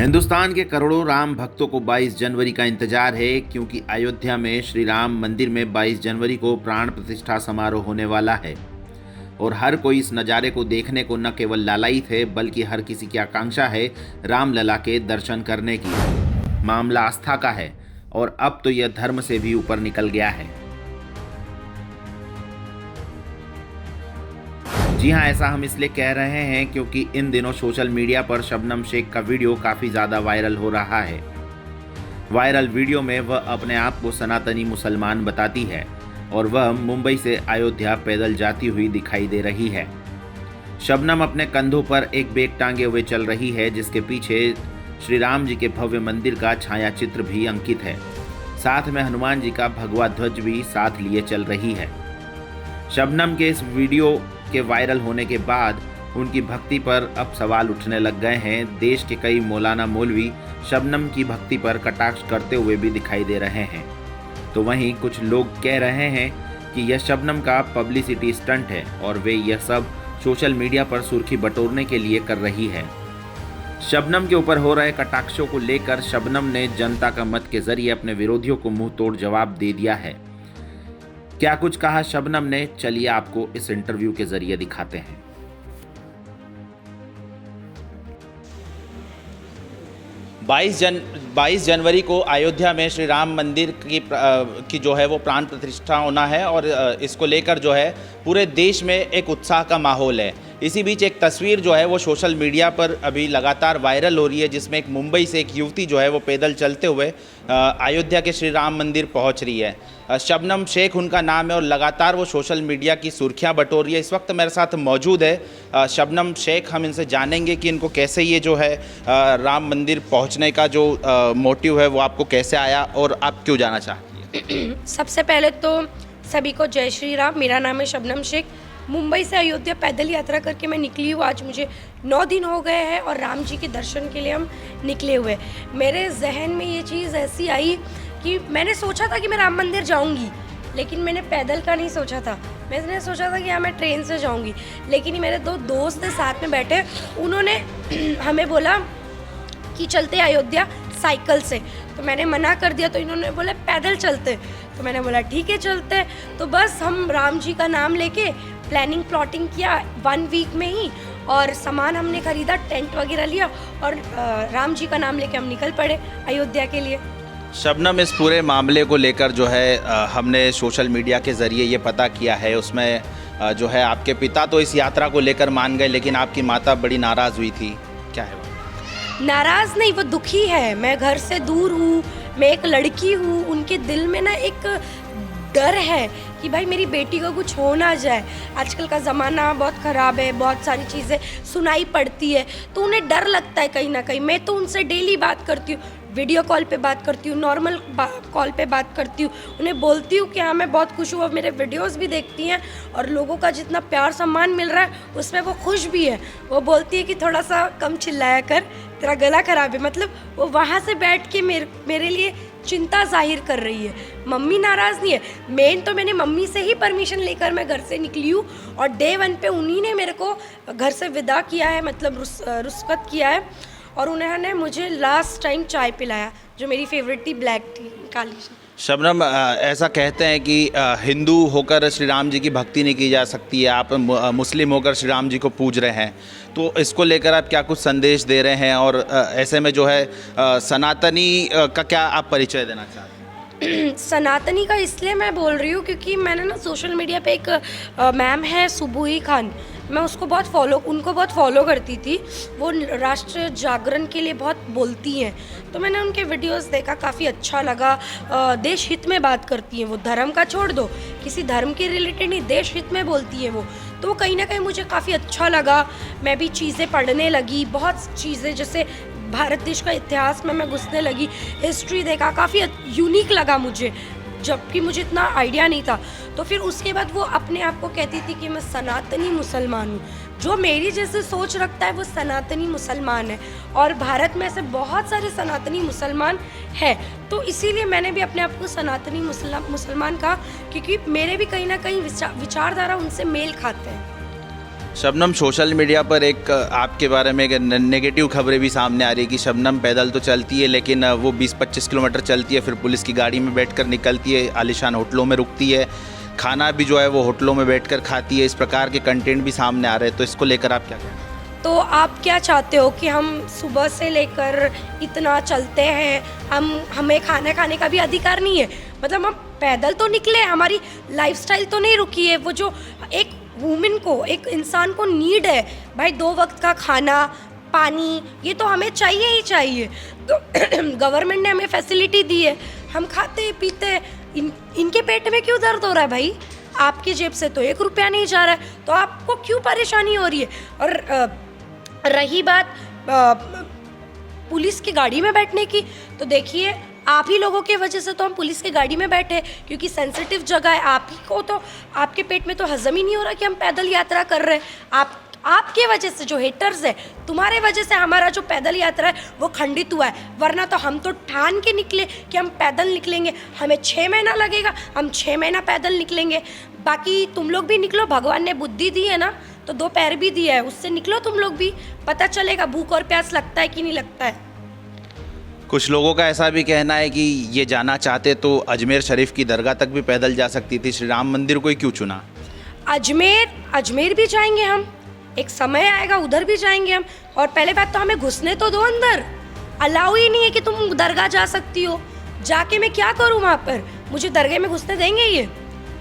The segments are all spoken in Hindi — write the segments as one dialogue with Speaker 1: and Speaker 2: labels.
Speaker 1: हिंदुस्तान के करोड़ों राम भक्तों को 22 जनवरी का इंतजार है, क्योंकि अयोध्या में श्री राम मंदिर में 22 जनवरी को प्राण प्रतिष्ठा समारोह होने वाला है। और हर कोई इस नज़ारे को देखने को न केवल लालायित है, बल्कि हर किसी की आकांक्षा है रामलला के दर्शन करने की। मामला आस्था का है और अब तो यह धर्म से भी ऊपर निकल गया है। जी हाँ, ऐसा हम इसलिए कह रहे हैं क्योंकि इन दिनों सोशल मीडिया पर शबनम शेख का वीडियो काफ़ी ज़्यादा वायरल हो रहा है। वायरल वीडियो में वह अपने आप को सनातनी मुसलमान बताती है और वह मुंबई से अयोध्या पैदल जाती हुई दिखाई दे रही है। शबनम अपने कंधों पर एक बैग टांगे हुए चल रही है, जिसके पीछे श्री राम जी के भव्य मंदिर का छाया चित्र भी अंकित है। साथ में हनुमान जी का भगवा ध्वज भी साथ लिए चल रही है। शबनम के इस वीडियो के वायरल होने के बाद उनकी भक्ति पर अब सवाल उठने लग गए हैं। देश के कई मौलाना मौलवी शबनम की भक्ति पर कटाक्ष करते हुए भी दिखाई दे रहे हैं। तो वहीं कुछ लोग कह रहे हैं कि यह शबनम का पब्लिसिटी स्टंट है और वे यह सब सोशल मीडिया पर सुर्खी बटोरने के लिए कर रही है। शबनम के ऊपर हो रहे कटाक्षों को लेकर शबनम ने जनता का मत के जरिए अपने विरोधियों को मुंह तोड़ जवाब दे दिया है। क्या कुछ कहा शबनम ने, चलिए आपको इस इंटरव्यू के जरिए दिखाते हैं।
Speaker 2: 22 जनवरी को अयोध्या में श्री राम मंदिर की जो है वो प्राण प्रतिष्ठा होना है और इसको लेकर जो है पूरे देश में एक उत्साह का माहौल है। इसी बीच एक तस्वीर जो है वो सोशल मीडिया पर अभी लगातार वायरल हो रही है, जिसमें एक मुंबई से एक युवती जो है वो पैदल चलते हुए अयोध्या के श्री राम मंदिर पहुंच रही है। शबनम शेख उनका नाम है और लगातार वो सोशल मीडिया की सुर्खियां बटोर रही है। इस वक्त मेरे साथ मौजूद है शबनम शेख। हम इनसे जानेंगे कि इनको कैसे ये जो है राम मंदिर पहुंचने का जो मोटिव है वो आपको कैसे आया और आप क्यों जाना चाहती हैं।
Speaker 3: सबसे पहले तो सभी को जय श्री राम। मेरा नाम है शबनम शेख। मुंबई से अयोध्या पैदल यात्रा करके मैं निकली हूँ। आज मुझे 9 दिन हो गए हैं और राम जी के दर्शन के लिए हम निकले हुए। मेरे जहन में ये चीज़ ऐसी आई कि मैंने सोचा था कि मैं राम मंदिर जाऊंगी, लेकिन मैंने पैदल का नहीं सोचा था। मैंने सोचा था कि हाँ मैं ट्रेन से जाऊंगी, लेकिन मेरे 2 दोस्त साथ में बैठे, उन्होंने हमें बोला कि चलते अयोध्या साइकिल से। तो मैंने मना कर दिया, तो इन्होंने बोला पैदल चलते। तो मैंने बोला ठीक है चलते। तो बस हम राम जी का नाम लेके प्लॉटिंग किया 1 वीक में ही, और सामान हमने खरीदा, टेंट वगैरह लिया और राम जी का नाम लेके हम निकल पड़े अयोध्या के लिए।
Speaker 2: शबनम, इस पूरे मामले को लेकर जो है हमने सोशल मीडिया के ज़रिए ये पता किया है, उसमें जो है आपके पिता तो इस यात्रा को लेकर मान गए, लेकिन आपकी माता बड़ी नाराज़ हुई थी, क्या है वो?
Speaker 3: नाराज़ नहीं, वो दुखी है। मैं घर से दूर हूँ, मैं एक लड़की हूँ। उनके दिल में ना एक डर है कि भाई मेरी बेटी को कुछ हो ना जाए। आजकल का ज़माना बहुत ख़राब है, बहुत सारी चीज़ें सुनाई पड़ती है, तो उन्हें डर लगता है कहीं ना कहीं। मैं तो उनसे डेली बात करती हूँ, वीडियो कॉल पे बात करती हूँ, नॉर्मल कॉल पे बात करती हूँ। उन्हें बोलती हूँ कि हाँ मैं बहुत खुश हूँ। अब मेरे वीडियोस भी देखती हैं और लोगों का जितना प्यार सम्मान मिल रहा है उसमें वो खुश भी है। वो बोलती है कि थोड़ा सा कम चिल्लाया कर, तेरा गला ख़राब है। मतलब वो वहाँ से बैठ के मेरे लिए चिंता जाहिर कर रही है। मम्मी नाराज़ नहीं है। मेन तो मैंने मम्मी से ही परमिशन लेकर मैं घर से निकली हूँ और डे 1 पे उन्हीं ने मेरे को घर से विदा किया है, मतलब रुस्खत किया है। और उन्होंने मुझे लास्ट टाइम चाय पिलाया, जो मेरी फेवरेट थी, ब्लैक टी, काली।
Speaker 2: शबनम, ऐसा कहते हैं कि हिंदू होकर श्री राम जी की भक्ति नहीं की जा सकती है, आप मुस्लिम होकर श्री राम जी को पूज रहे हैं, तो इसको लेकर आप क्या कुछ संदेश दे रहे हैं? और ऐसे में जो है सनातनी का क्या आप परिचय देना चाहते हैं?
Speaker 3: सनातनी का इसलिए मैं बोल रही हूँ क्योंकि मैंने ना सोशल मीडिया पे एक मैम है सुबुही खान, मैं उनको बहुत फॉलो करती थी। वो राष्ट्र जागरण के लिए बहुत बोलती हैं, तो मैंने उनके वीडियोस देखा, काफ़ी अच्छा लगा। देश हित में बात करती हैं वो, धर्म का छोड़ दो, किसी धर्म के रिलेटेड नहीं, देश हित में बोलती हैं वो। तो कहीं ना कहीं मुझे काफ़ी अच्छा लगा। मैं भी चीज़ें पढ़ने लगी, बहुत चीज़ें, जैसे भारत देश का इतिहास में मैं घुसने लगी, हिस्ट्री देखा, काफ़ी यूनिक लगा मुझे, जबकि मुझे इतना आइडिया नहीं था। तो फिर उसके बाद वो अपने आप को कहती थी कि मैं सनातनी मुसलमान हूँ। जो मेरी जैसे सोच रखता है वो सनातनी मुसलमान है, और भारत में ऐसे बहुत सारे सनातनी मुसलमान है। तो इसीलिए मैंने भी अपने आप को सनातनी मुसलमान कहा, क्योंकि मेरे भी कहीं ना कहीं विचारधारा उनसे मेल खाते हैं।
Speaker 2: शबनम, सोशल मीडिया पर एक आपके बारे में एक नेगेटिव खबरें भी सामने आ रही है कि शबनम पैदल तो चलती है लेकिन वो 20-25 किलोमीटर चलती है, फिर पुलिस की गाड़ी में बैठकर निकलती है, आलीशान होटलों में रुकती है, खाना भी जो है वो होटलों में बैठकर खाती है। इस प्रकार के कंटेंट भी सामने आ रहे हैं, तो इसको लेकर आप क्या कहें?
Speaker 3: तो आप क्या चाहते हो कि हम सुबह से लेकर इतना चलते हैं, हमें खाना खाने का भी अधिकार नहीं है? मतलब हम पैदल तो निकले, हमारी लाइफस्टाइल तो नहीं रुकी है। वो जो एक वुमेन को, एक इंसान को नीड है भाई, 2 वक्त का खाना, पानी, ये तो हमें चाहिए ही चाहिए। तो गवर्नमेंट ने हमें फैसिलिटी दी है, हम खाते पीते हैं। इनके पेट में क्यों दर्द हो रहा है भाई? आपकी जेब से तो 1 रुपया नहीं जा रहा है, तो आपको क्यों परेशानी हो रही है? और रही बात पुलिस की गाड़ी में बैठने की, तो देखिए आप ही लोगों की वजह से तो हम पुलिस की गाड़ी में बैठे, क्योंकि सेंसिटिव जगह है। आप ही को तो, आपके पेट में तो हजम ही नहीं हो रहा कि हम पैदल यात्रा कर रहे हैं। आपके वजह से, जो हेटर्स है, तुम्हारे वजह से हमारा जो पैदल यात्रा है वो खंडित हुआ है। वरना तो हम तो ठान के निकले कि हम पैदल निकलेंगे, हमें 6 महीना लगेगा, हम 6 महीना पैदल निकलेंगे। बाकी तुम लोग भी निकलो, भगवान ने बुद्धि दी है ना, तो 2 पैर भी दिया है, उससे निकलो तुम लोग भी, पता चलेगा भूख और प्यास लगता है कि नहीं लगता है।
Speaker 2: कुछ लोगों का ऐसा भी कहना है कि ये जाना चाहते तो अजमेर शरीफ की दरगाह तक भी पैदल जा सकती थी, श्री राम मंदिर को ही क्यों चुना?
Speaker 3: अजमेर भी जाएंगे हम, एक समय आएगा उधर भी जाएंगे हम। और पहले बात तो हमें घुसने तो दो अंदर, अलाउ ही नहीं है कि तुम दरगाह जा सकती हो। जाके मैं क्या करूँ वहाँ पर? मुझे दरगाह में घुसने देंगे ये?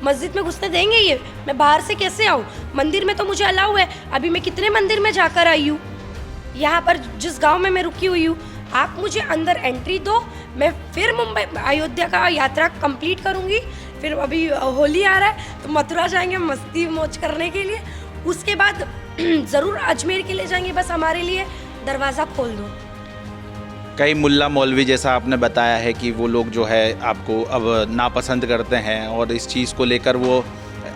Speaker 3: मस्जिद में घुसने देंगे ये? मैं बाहर से कैसे आऊँ? मंदिर में तो मुझे अलाउ है। अभी मैं कितने मंदिर में जाकर आई हूँ, यहाँ पर जिस गांव में मैं रुकी हुई हूँ। आप मुझे अंदर एंट्री दो, मैं फिर मुंबई अयोध्या का यात्रा कंप्लीट करूँगी। फिर अभी होली आ रहा है तो मथुरा जाएंगे मस्ती मौज करने के लिए, उसके बाद ज़रूर अजमेर के लिए जाएंगे। बस हमारे लिए दरवाज़ा खोल दो।
Speaker 2: कई मुल्ला मौलवी, जैसा आपने बताया है कि वो लोग जो है आपको अब नापसंद करते हैं और इस चीज़ को लेकर वो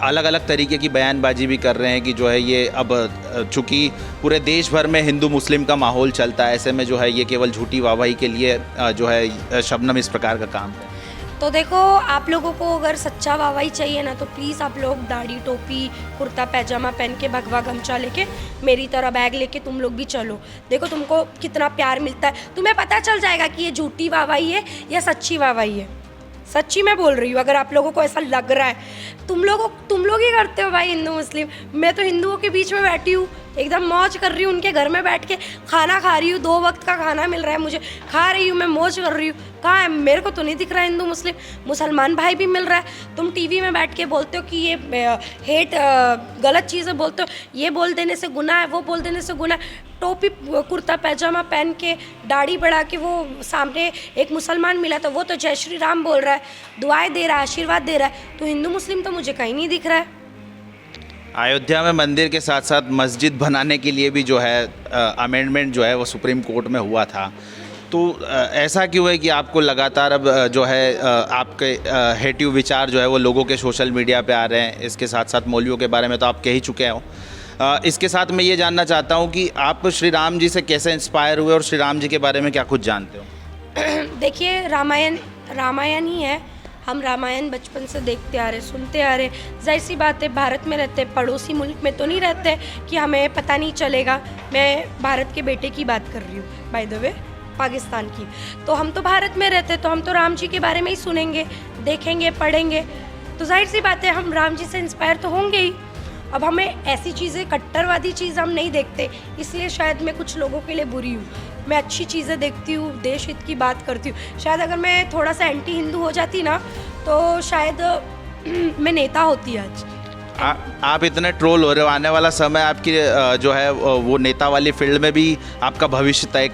Speaker 2: अलग अलग तरीके की बयानबाजी भी कर रहे हैं कि जो है ये अब चूँकि पूरे देश भर में हिंदू मुस्लिम का माहौल चलता है, ऐसे में जो है ये केवल झूठी वाहवाही के लिए जो है शबनम इस प्रकार का काम है।
Speaker 3: तो देखो, आप लोगों को अगर सच्चा वाहवाही चाहिए ना, तो प्लीज़ आप लोग दाढ़ी टोपी कुर्ता पैजामा पहन के, भगवा गमछा लेके, मेरी तरह बैग लेके तुम लोग भी चलो। देखो तुमको कितना प्यार मिलता है, तुम्हें पता चल जाएगा कि ये झूठी वाहवाही है या सच्ची वाहवाही है। सच्ची मैं बोल रही हूँ। अगर आप लोगों को ऐसा लग रहा है, तुम लोग ही करते हो भाई हिंदू मुस्लिम। मैं तो हिंदुओं के बीच में बैठी हूँ, एकदम मौज कर रही हूँ, उनके घर में बैठ के खाना खा रही हूँ, 2 वक्त का खाना मिल रहा है मुझे, खा रही हूँ, मैं मौज कर रही हूँ। कहाँ है? मेरे को तो नहीं दिख रहा हिंदू मुस्लिम। मुसलमान भाई भी मिल रहा है। तुम टीवी में बैठ के बोलते हो कि ये हेट गलत चीज़ें बोलते हो, ये बोल देने से गुनाह है, वो बोल देने से गुनाह है। टोपी कुर्ता पैजामा पहन के, दाढ़ी बढ़ा के, वो सामने एक मुसलमान मिला तो वो तो जय श्री राम बोल रहा है, दुआएं दे रहा है, आशीर्वाद दे रहा है। तो हिंदू मुस्लिम तो मुझे कहीं नहीं दिख रहा है।
Speaker 2: अयोध्या में मंदिर के साथ साथ मस्जिद बनाने के लिए भी जो है अमेंडमेंट जो है वो सुप्रीम कोर्ट में हुआ था। तो ऐसा क्यों है कि आपको लगातार अब जो है आपके हेटिव विचार जो है वो लोगों के सोशल मीडिया पे आ रहे हैं? इसके साथ साथ मौलवियों के बारे में तो आप कह ही चुके हो। इसके साथ मैं ये जानना चाहता हूँ कि आप श्री राम जी से कैसे इंस्पायर हुए और श्री राम जी के बारे में क्या कुछ जानते हो?
Speaker 3: देखिए, रामायण ही है। हम रामायण बचपन से देखते आ रहे, सुनते आ रहे। जाहिर सी बात है, भारत में रहते, पड़ोसी मुल्क में तो नहीं रहते कि हमें पता नहीं चलेगा। मैं भारत के बेटे की बात कर रही हूँ, बाय द वे, पाकिस्तान की। तो हम तो भारत में रहते, तो हम तो राम जी के बारे में ही सुनेंगे, देखेंगे, पढ़ेंगे। तो जाहिर सी बात है हम राम जी से इंस्पायर तो होंगे ही। अब हमें ऐसी चीज़ें, कट्टरवादी चीज़ हम नहीं देखते, इसलिए शायद मैं कुछ लोगों के लिए बुरी हूँ। मैं अच्छी चीज़ें देखती हूँ, देश हित की बात करती हूँ। शायद अगर मैं थोड़ा सा एंटी हिंदू हो जाती ना, तो शायद मैं नेता होती आज।
Speaker 2: आप इतने ट्रोल हो रहे हो, आने वाला समय आपकी जो है वो नेता वाली फील्ड में भी आपका भविष्य तय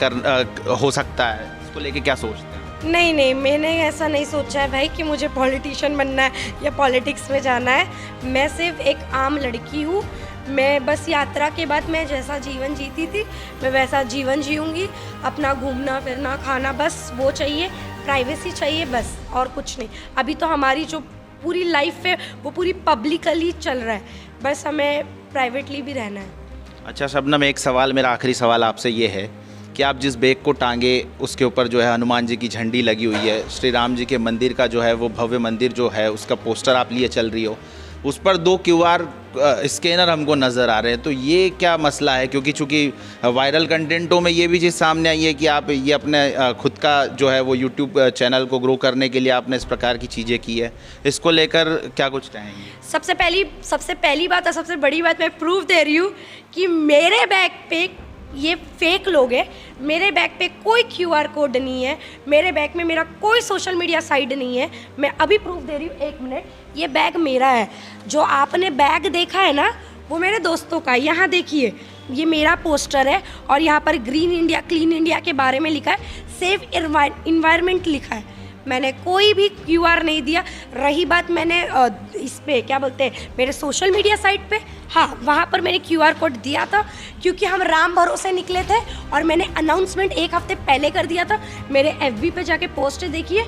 Speaker 2: हो सकता है। इसको लेके क्या सोचते हैं?
Speaker 3: नहीं, मैंने ऐसा नहीं सोचा है भाई कि मुझे पॉलिटिशियन बनना है या पॉलिटिक्स में जाना है। मैं सिर्फ एक आम लड़की हूँ। मैं बस यात्रा के बाद मैं जैसा जीवन जीती थी, मैं वैसा जीवन जीऊँगी। अपना घूमना फिरना खाना, बस वो चाहिए, प्राइवेसी चाहिए, बस और कुछ नहीं। अभी तो हमारी जो पूरी लाइफ है वो पूरी पब्लिकली चल रहा है, बस हमें प्राइवेटली भी रहना है।
Speaker 2: अच्छा शबनम, एक सवाल, मेरा आखिरी सवाल आपसे ये है कि आप जिस बैग को टांगे उसके ऊपर जो है हनुमान जी की झंडी लगी हुई है, श्री राम जी के मंदिर का जो है वो भव्य मंदिर जो है उसका पोस्टर आप लिए चल रही हो, उस पर 2 QR स्कैनर हमको नज़र आ रहे हैं। तो ये क्या मसला है? क्योंकि चूँकि वायरल कंटेंटों में ये भी चीज़ सामने आई है कि आप ये अपने खुद का जो है वो यूट्यूब चैनल को ग्रो करने के लिए आपने इस प्रकार की चीज़ें की है। इसको लेकर क्या कुछ कहेंगे?
Speaker 3: सबसे पहली बात और सबसे बड़ी बात मैं प्रूफ दे रही हूँ कि मेरे बैग पे ये फेक लोग हैं। मेरे बैग पे कोई QR कोड नहीं है, मेरे बैग में मेरा कोई सोशल मीडिया साइट नहीं है। मैं अभी प्रूफ दे रही हूँ, 1 मिनट। ये बैग मेरा है। जो आपने बैग देखा है ना, वो मेरे दोस्तों का है। यहाँ देखिए, ये मेरा पोस्टर है और यहाँ पर ग्रीन इंडिया, क्लीन इंडिया के बारे में लिखा है, सेफ इन्वायरमेंट लिखा है। मैंने कोई भी QR नहीं दिया। रही बात, मैंने इस पे क्या बोलते हैं, मेरे सोशल मीडिया साइट पे, हाँ वहाँ पर मैंने QR कोड दिया था, क्योंकि हम राम भरोसे निकले थे और मैंने अनाउंसमेंट 1 हफ्ते पहले कर दिया था। मेरे FB पे जाके पोस्ट देखिए,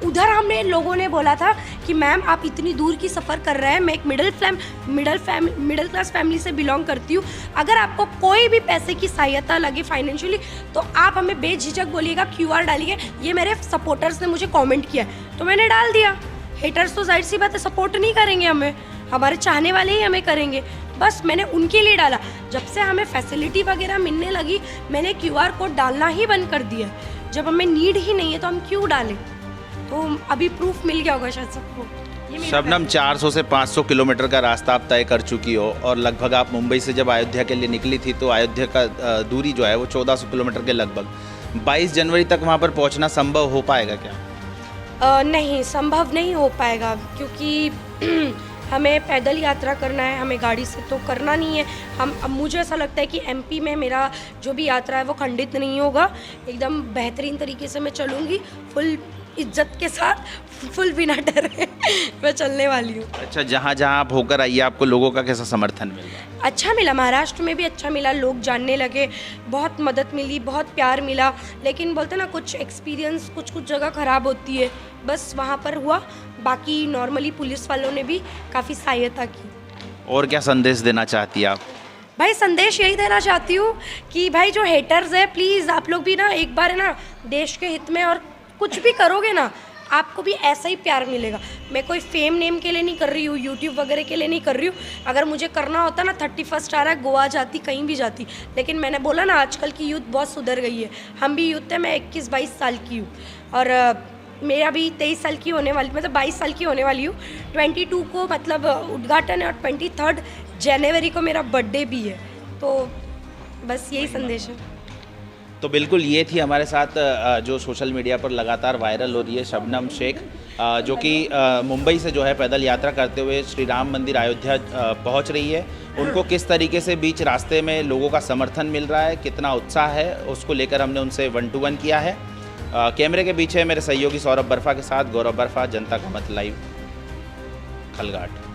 Speaker 3: उधर हमने लोगों ने बोला था कि मैम आप इतनी दूर की सफ़र कर रहे हैं, मैं एक मिडिल क्लास फैमिली से बिलोंग करती हूँ, अगर आपको कोई भी पैसे की सहायता लगे फाइनेंशियली तो आप हमें बेझिझक बोलिएगा, QR डालिए। ये मेरे सपोर्टर्स ने मुझे कमेंट किया तो मैंने डाल दिया। हेटर्स तो जाहिर सी बात है सपोर्ट नहीं करेंगे हमें, हमारे चाहने वाले ही हमें करेंगे। बस मैंने उनके लिए डाला। जब से हमें फैसिलिटी वगैरह मिलने लगी, मैंने QR कोड डालना ही बंद कर दिया। जब हमें नीड ही नहीं है तो हम क्यों डालें? तो अभी प्रूफ मिल गया होगा शायद सबको।
Speaker 2: शबनम, 400 से 500 किलोमीटर का रास्ता आप तय कर चुकी हो और लगभग आप मुंबई से जब अयोध्या के लिए निकली थी तो अयोध्या का दूरी जो है वो 1400 किलोमीटर के लगभग। 22 जनवरी तक वहाँ पर पहुँचना संभव हो पाएगा क्या?
Speaker 3: नहीं, संभव नहीं हो पाएगा, क्योंकि हमें पैदल यात्रा करना है, हमें गाड़ी से तो करना नहीं है। अब मुझे ऐसा लगता है कि MP में मेरा जो भी यात्रा है वो खंडित नहीं होगा। एकदम बेहतरीन तरीके से मैं चलूँगी, फुल इज्जत के साथ, फुल बिना डरे मैं चलने वाली हूँ।
Speaker 2: अच्छा, जहाँ जहाँ आप होकर आइए, आपको लोगों का कैसा समर्थन मिल रहा है?
Speaker 3: अच्छा मिला, महाराष्ट्र में भी अच्छा मिला, लोग जानने लगे, बहुत मदद मिली, बहुत प्यार मिला। लेकिन बोलते ना, कुछ एक्सपीरियंस कुछ जगह ख़राब होती है, बस वहाँ पर हुआ। बाकी नॉर्मली पुलिस वालों ने भी काफ़ी सहायता की।
Speaker 2: और क्या संदेश देना चाहती है आप?
Speaker 3: भाई संदेश यही देना चाहती हूँ कि भाई जो हेटर्स है, प्लीज़ आप लोग भी ना एक बार है ना देश के हित में और कुछ भी करोगे ना, आपको भी ऐसा ही प्यार मिलेगा। मैं कोई फेम नेम के लिए नहीं कर रही हूँ, यूट्यूब वगैरह के लिए नहीं कर रही हूँ। अगर मुझे करना होता ना 31 आ रहा है, गोवा जाती, कहीं भी जाती। लेकिन मैंने बोला ना, आजकल की यूथ बहुत सुधर गई है। हम भी यूथ है, मैं 21-22 साल की हूँ और मेरा भी 23 साल की होने वाली, मतलब 22 साल की होने वाली हूँ। 22 को मतलब उद्घाटन है और 23 जनवरी को मेरा बर्थडे भी है। तो बस यही संदेश है।
Speaker 2: तो बिल्कुल ये थी हमारे साथ जो सोशल मीडिया पर लगातार वायरल हो रही है शबनम शेख, जो कि मुंबई से जो है पैदल यात्रा करते हुए श्री राम मंदिर अयोध्या पहुंच रही है। उनको किस तरीके से बीच रास्ते में लोगों का समर्थन मिल रहा है, कितना उत्साह है, उसको लेकर हमने उनसे 1-to-1 किया है। कैमरे के पीछे मेरे सहयोगी सौरभ बर्फा के साथ गौरव बर्फा, जनता का मत लाइव, खलघाट।